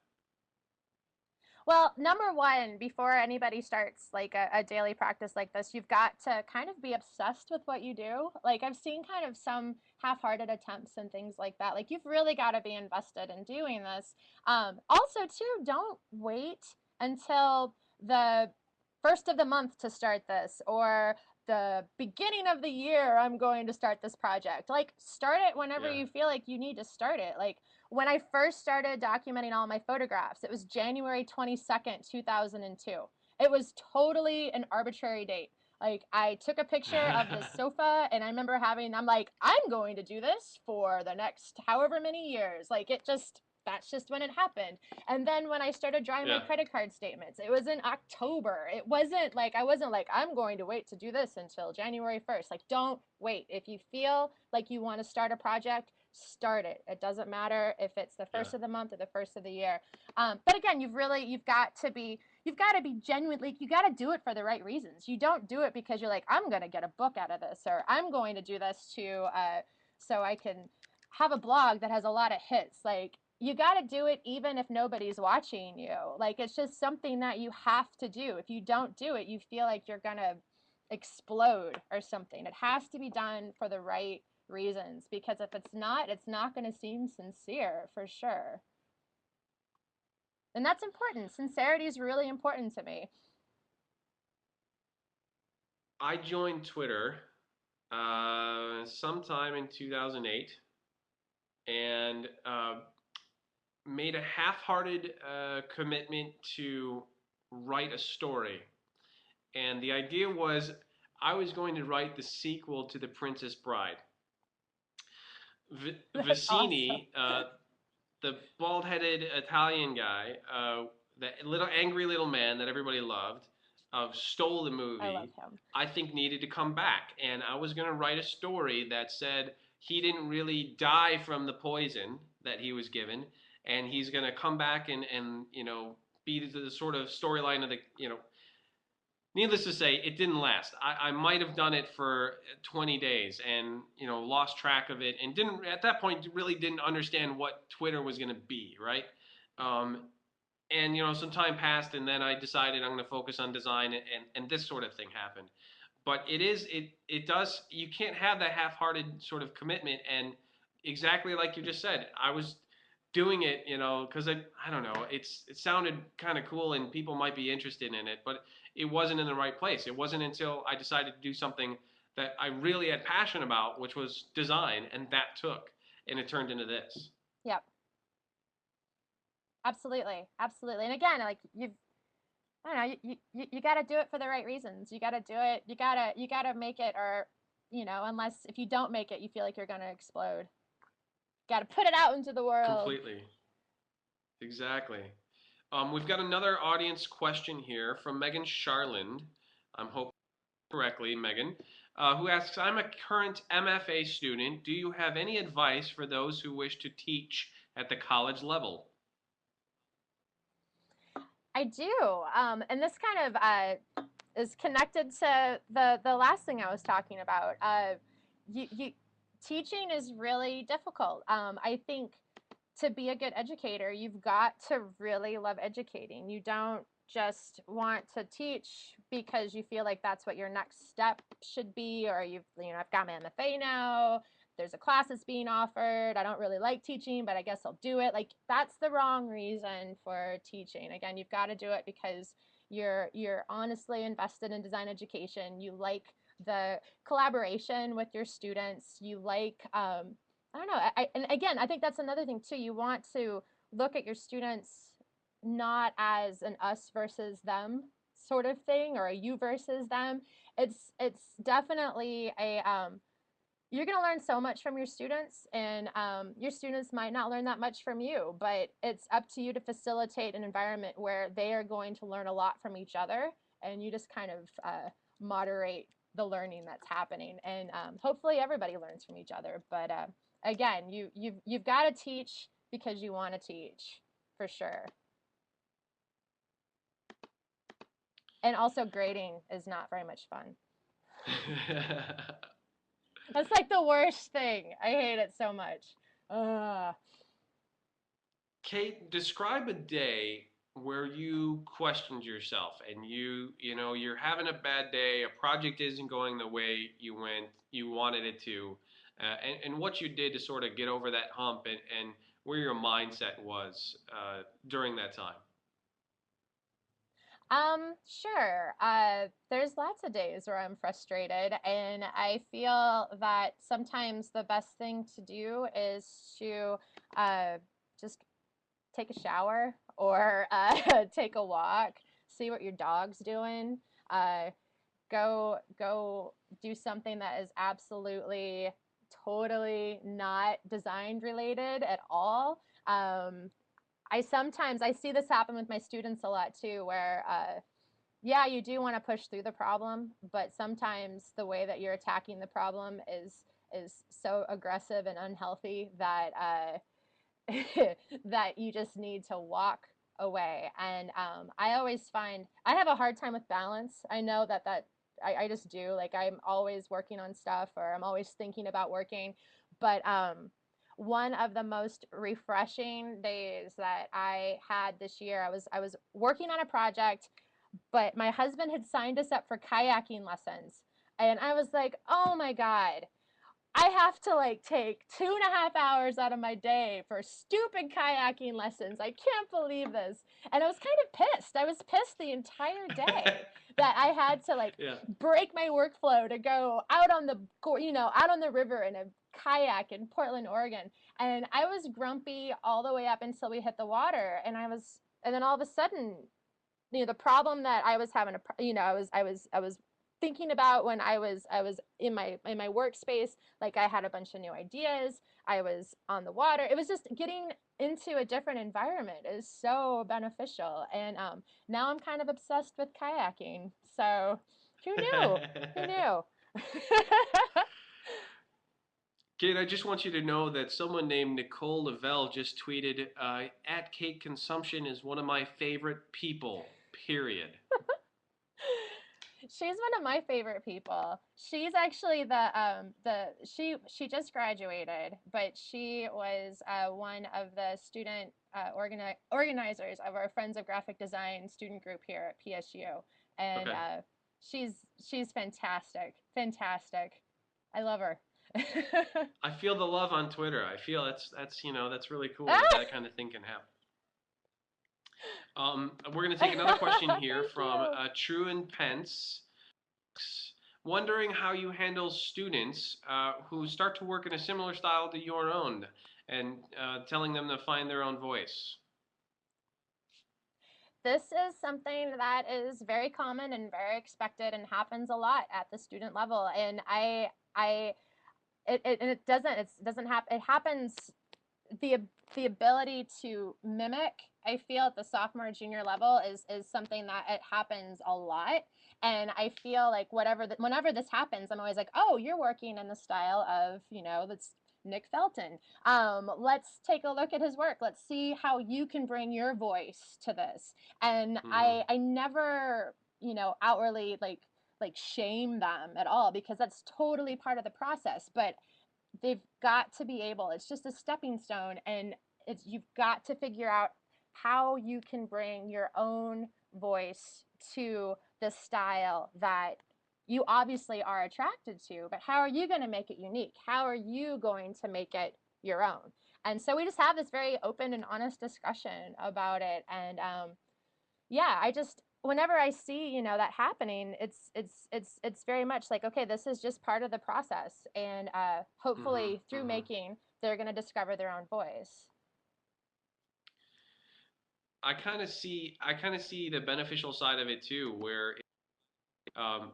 Well, number one, before anybody starts like a daily practice like this, you've got to kind of be obsessed with what you do. Like I've seen kind of some half-hearted attempts and things like that. Like you've really got to be invested in doing this. Also, too, don't wait until the first of the month to start this, or the beginning of the year I'm going to start this project. Like start it whenever you feel like you need to start it. Like when I first started documenting all my photographs, it was January 22nd, 2002. It was totally an arbitrary date. Like I took a picture of this sofa, and I remember I'm like, I'm going to do this for the next however many years. Like that's just when it happened. And then when I started drawing my credit card statements, it was in October. I wasn't like, I'm going to wait to do this until January 1st. Like, don't wait. If you feel like you want to start a project, start it. It doesn't matter if it's the first of the month or the first of the year. But again, you've got to be genuinely, you got to do it for the right reasons. You don't do it because you're like, I'm going to get a book out of this, or I'm going to do this so I can have a blog that has a lot of hits. Like, you got to do it even if nobody's watching you. Like, it's just something that you have to do. If you don't do it, you feel like you're going to explode or something. It has to be done for the right reasons, because if it's not going to seem sincere, for sure. And that's important. Sincerity is really important to me. I joined Twitter sometime in 2008 and made a half-hearted commitment to write a story. And the idea was I was going to write the sequel to The Princess Bride. Vicini, awesome. The bald-headed Italian guy, the angry little man that everybody loved, stole the movie. I love him. I think needed to come back, and I was going to write a story that said he didn't really die from the poison that he was given, and he's going to come back and be the sort of storyline of the, needless to say, it didn't last. I might have done it for 20 days and, lost track of it, and at that point really didn't understand what Twitter was going to be, right? And, some time passed, and then I decided I'm going to focus on design, and this sort of thing happened. But it does, you can't have that half-hearted sort of commitment, and exactly like you just said, I was doing it, because I don't know, it sounded kind of cool and people might be interested in it, but it wasn't in the right place. It wasn't until I decided to do something that I really had passion about, which was design, and that took, and it turned into this. Yep. Absolutely. And again, like you got to do it for the right reasons. You got to do it. You got to make it, or, unless if you don't make it, you feel like you're going to explode. Got to put it out into the world. Completely. Exactly. We've got another audience question here from Megan Charland. I'm hoping correctly, Megan. who asks, I'm a current MFA student. Do you have any advice for those who wish to teach at the college level? I do. And this kind of is connected to the last thing I was talking about. Teaching is really difficult. I think to be a good educator, you've got to really love educating. You don't just want to teach because you feel like that's what your next step should be, or I've got my MFA now. There's a class that's being offered. I don't really like teaching, but I guess I'll do it. Like, that's the wrong reason for teaching. Again, you've got to do it because you're honestly invested in design education. You like the collaboration with your students. You like I don't know. And again, I think that's another thing too. You want to look at your students not as an us versus them sort of thing, or a you versus them. It's definitely a you're going to learn so much from your students, and your students might not learn that much from you, but it's up to you to facilitate an environment where they are going to learn a lot from each other, and you just kind of moderate the learning that's happening, and hopefully everybody learns from each other. But again, you've got to teach because you want to teach, for sure. And also, grading is not very much fun. That's like the worst thing. I hate it so much. Kate, describe a day where you questioned yourself and you're having a bad day, a project isn't going the way you wanted it to, and what you did to sort of get over that hump, and where your mindset was during that time. Sure. There's lots of days where I'm frustrated, and I feel that sometimes the best thing to do is to just take a shower, or take a walk, see what your dog's doing, go do something that is absolutely, totally not designed related at all. I see this happen with my students a lot too, where yeah, you do want to push through the problem, but sometimes the way that you're attacking the problem is so aggressive and unhealthy that that you just need to walk away. And I always find I have a hard time with balance. I know that I just do. Like, I'm always working on stuff, or I'm always thinking about working. But one of the most refreshing days that I had this year, I was working on a project, but my husband had signed us up for kayaking lessons. And I was like, oh my God, I have to like take 2.5 hours out of my day for stupid kayaking lessons. I can't believe this. And I was kind of pissed. I was pissed the entire day that I had to like Yeah. break my workflow to go out on out on the river in a kayak in Portland, Oregon. And I was grumpy all the way up until we hit the water. And then all of a sudden, the problem that I was having, I was thinking about when I was in my workspace, like, I had a bunch of new ideas. I was on the water. It was just getting into a different environment is so beneficial. And now I'm kind of obsessed with kayaking. So who knew? Who knew? Kate, I just want you to know that someone named Nicole of L just tweeted, at Kate Consumption is one of my favorite people, period. She's one of my favorite people. She's actually she just graduated, but she was one of the student organizers of our Friends of Graphic Design student group here at PSU, and Okay. she's fantastic, fantastic. I love her. I feel the love on Twitter. I feel that's really cool that that kind of thing can happen. We're going to take another question here Thank from you. Truepence, wondering how you handle students who start to work in a similar style to your own, and telling them to find their own voice. This is something that is very common and very expected and happens a lot at the student level. And it doesn't happen. It happens, the the ability to mimic, I feel, at the sophomore junior level is something that it happens a lot. And I feel like whenever this happens, I'm always like, oh, you're working in the style of, that's Nick Felton. Let's take a look at his work. Let's see how you can bring your voice to this. And Mm-hmm. I never, outwardly like shame them at all, because that's totally part of the process. But they've got to be able, it's just a stepping stone, and you've got to figure out how you can bring your own voice to the style that you obviously are attracted to, but how are you going to make it unique? How are you going to make it your own? And so we just have this very open and honest discussion about it. And yeah, I just, whenever I see, that happening, it's very much like, okay, this is just part of the process, and Mm-hmm. hopefully through Mm-hmm. making, they're going to discover their own voice. I kind of see the beneficial side of it too, where um,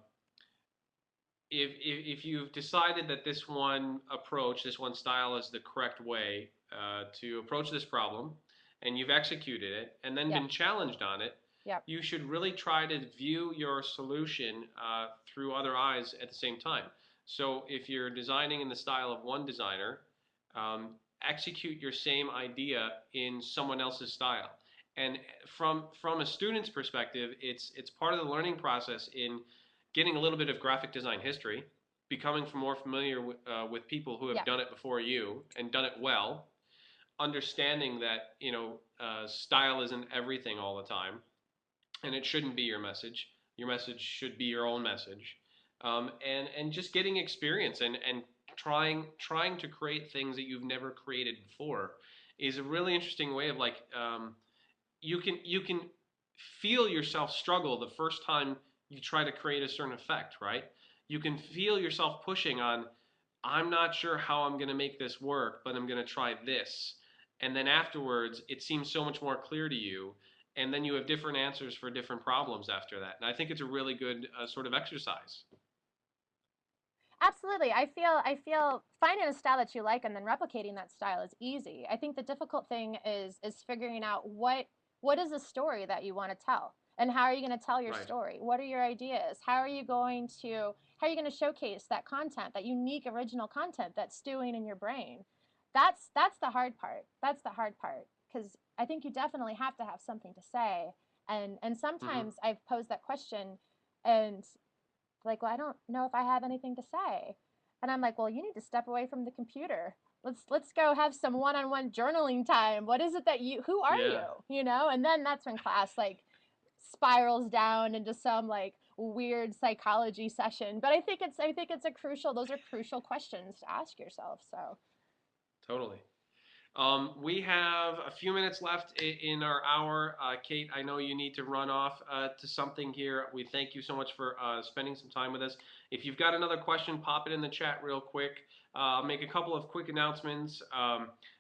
if you've decided that this one approach, this one style is the correct way to approach this problem, and you've executed it, and then Yep. been challenged on it, Yep. you should really try to view your solution through other eyes at the same time. So if you're designing in the style of one designer, execute your same idea in someone else's style. And from a student's perspective, it's part of the learning process in getting a little bit of graphic design history, becoming more familiar with people who have Yep. done it before you and done it well, understanding that style isn't everything all the time, and it shouldn't be your message. Your message should be your own message, and just getting experience and trying to create things that you've never created before is a really interesting way of like you can feel yourself struggle the first time you try to create a certain effect, right? You can feel yourself pushing on, I'm not sure how I'm going to make this work, but I'm going to try this. And then afterwards, it seems so much more clear to you. And then you have different answers for different problems after that. And I think it's a really good sort of exercise. Absolutely. I feel finding a style that you like and then replicating that style is easy. I think the difficult thing is figuring out what is the story that you want to tell, and how are you going to tell your Right. story? What are your ideas? How are you going to showcase that content, that unique original content that's stewing in your brain? That's the hard part. That's the hard part, because I think you definitely have to have something to say. And Mm-hmm. sometimes I've posed that question, and like, well, I don't know if I have anything to say. And I'm like, well, you need to step away from the computer. Let's go have some one-on-one journaling time. What is it that who are you? Yeah. And then that's when class like spirals down into some like weird psychology session. But I think it's a crucial those are crucial questions to ask yourself. So Totally. We have a few minutes left in our hour. Kate, I know you need to run off to something here. We thank you so much for spending some time with us. If you've got another question, pop it in the chat real quick. I'll make a couple of quick announcements.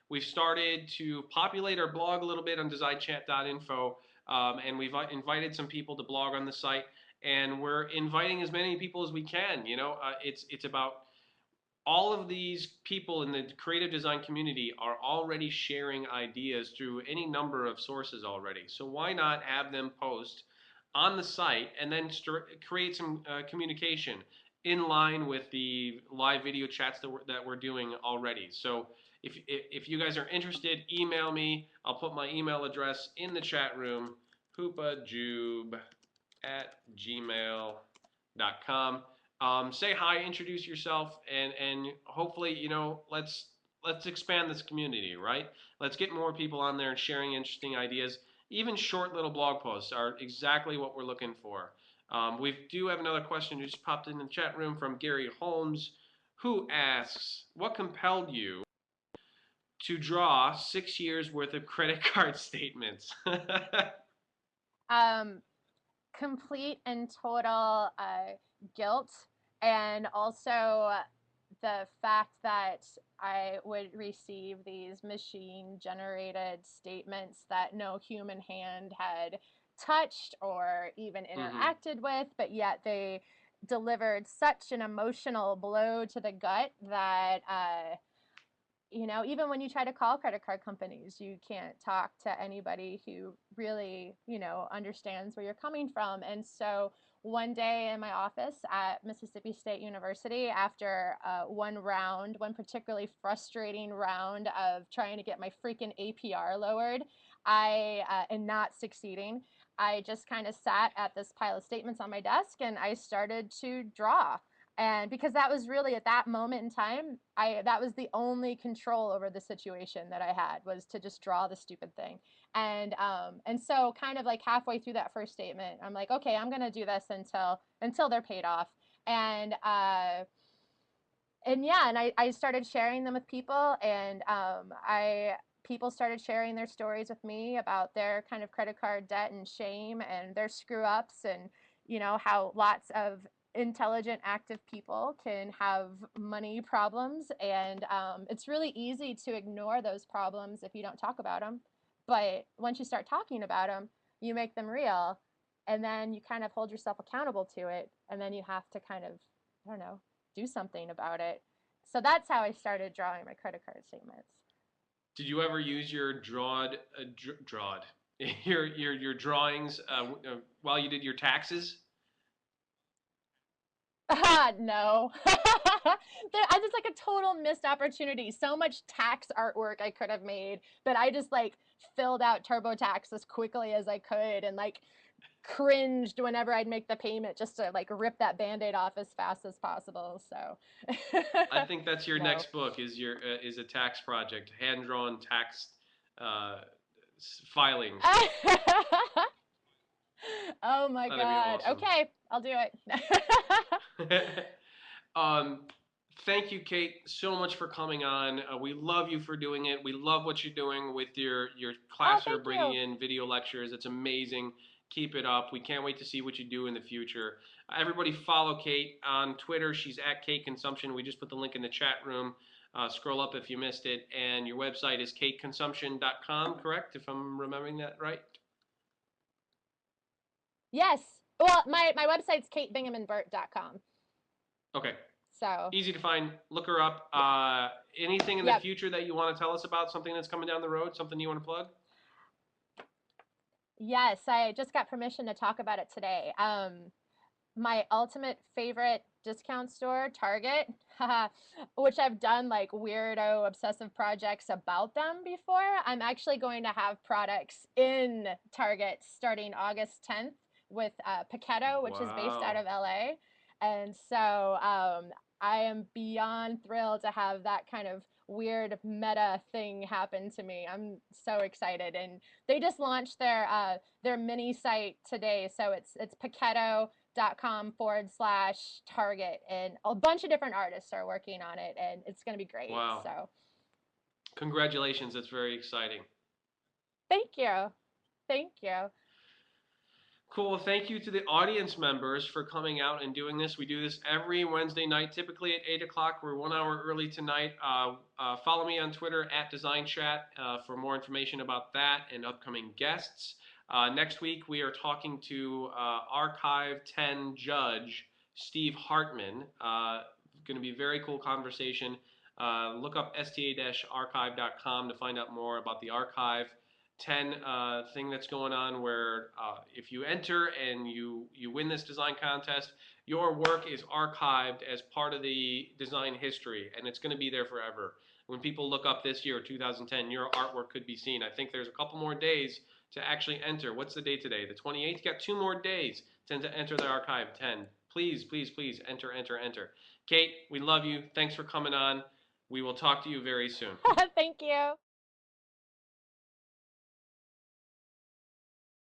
We've started to populate our blog a little bit on designchat.info, and we've invited some people to blog on the site. And we're inviting as many people as we can. It's about all of these people in the creative design community are already sharing ideas through any number of sources already. So why not have them post on the site and then create some communication in line with the live video chats that we're doing already. So if you guys are interested, email me. I'll put my email address in the chat room, hoopajube@gmail.com. Say hi, introduce yourself, and hopefully, let's expand this community, right? Let's get more people on there and sharing interesting ideas. Even short little blog posts are exactly what we're looking for. We do have another question who just popped in the chat room from Gary Holmes, who asks, "What compelled you to draw 6 years worth of credit card statements?" um, complete and total guilt, and also the fact that I would receive these machine generated statements that no human hand had touched or even Mm-hmm. interacted with, but yet they delivered such an emotional blow to the gut that even when you try to call credit card companies, you can't talk to anybody who really, understands where you're coming from. And so one day in my office at Mississippi State University after one particularly frustrating round of trying to get my freaking APR lowered, and not succeeding. I just kind of sat at this pile of statements on my desk and I started to draw. And because that was really at that moment in time, that was the only control over the situation that I had, was to just draw the stupid thing. And so kind of like halfway through that first statement, I'm like, okay, I'm gonna do this until they're paid off. And yeah, and I started sharing them with people, and people started sharing their stories with me about their kind of credit card debt and shame and their screw ups, and how lots of intelligent, active people can have money problems, and it's really easy to ignore those problems if you don't talk about them. But once you start talking about them, you make them real, and then you kind of hold yourself accountable to it, and then you have to kind of, I don't know, do something about it. So that's how I started drawing my credit card statements. Did you ever use your drawed your drawings while you did your taxes? No. It's like a total missed opportunity. So much tax artwork I could have made, but I just like filled out TurboTax as quickly as I could, and like cringed whenever I'd make the payment just to like rip that band-aid off as fast as possible. So I think that's your no. next book, is a tax project, hand drawn tax uh, filings. Oh my That'd be God. awesome. Okay, I'll do it. um, Thank you, Kate, so much for coming on. We love you for doing it. We love what you're doing with your class. You're Thank bringing you. in video lectures. It's amazing. Keep it up. We can't wait to see what you do in the future. Everybody follow Kate on Twitter. She's at Kate Consumption. We just put the link in the chat room. Scroll up if you missed it. And your website is kateconsumption.com, correct? If I'm remembering that right? Yes. Well, my website's katebingamanburt.com. Okay. So Easy to find. Look her up. yeah. Anything in the Yep. future that you want to tell us about? Something that's coming down the road? Something you want to plug? Yes, I just got permission to talk about it today. My ultimate favorite discount store, Target, which I've done like weirdo obsessive projects about them before. I'm actually going to have products in Target starting August 10th with Paquetto, which is based out Wow. of LA. And so I am beyond thrilled to have that kind of weird meta thing happen to me. I'm so excited. And they just launched their mini site today. So it's paquetto.com/target, and a bunch of different artists are working on it, and it's going to be great. Wow. So Congratulations. That's very exciting. thank you. Thank you. Cool. Thank you to the audience members for coming out and doing this. We do this every Wednesday night, typically at 8 o'clock. We're 1 hour early tonight. Follow me on Twitter at DesignChat for more information about that and upcoming guests. Next week, we are talking to Archive 10 judge Steve Hartman. Going to be a very cool conversation. Look up sta-archive.com to find out more about the Archive 10 thing that's going on, where if you enter and you win this design contest, your work is archived as part of the design history, and it's going to be there forever. When people look up this year, 2010, your artwork could be seen. I think there's a couple more days to actually enter. What's the date today? The 28th? You got 2 more days to enter the Archive 10. Please, please, please enter, enter, enter. Kate, we love you. Thanks for coming on. We will talk to you very soon. Thank you.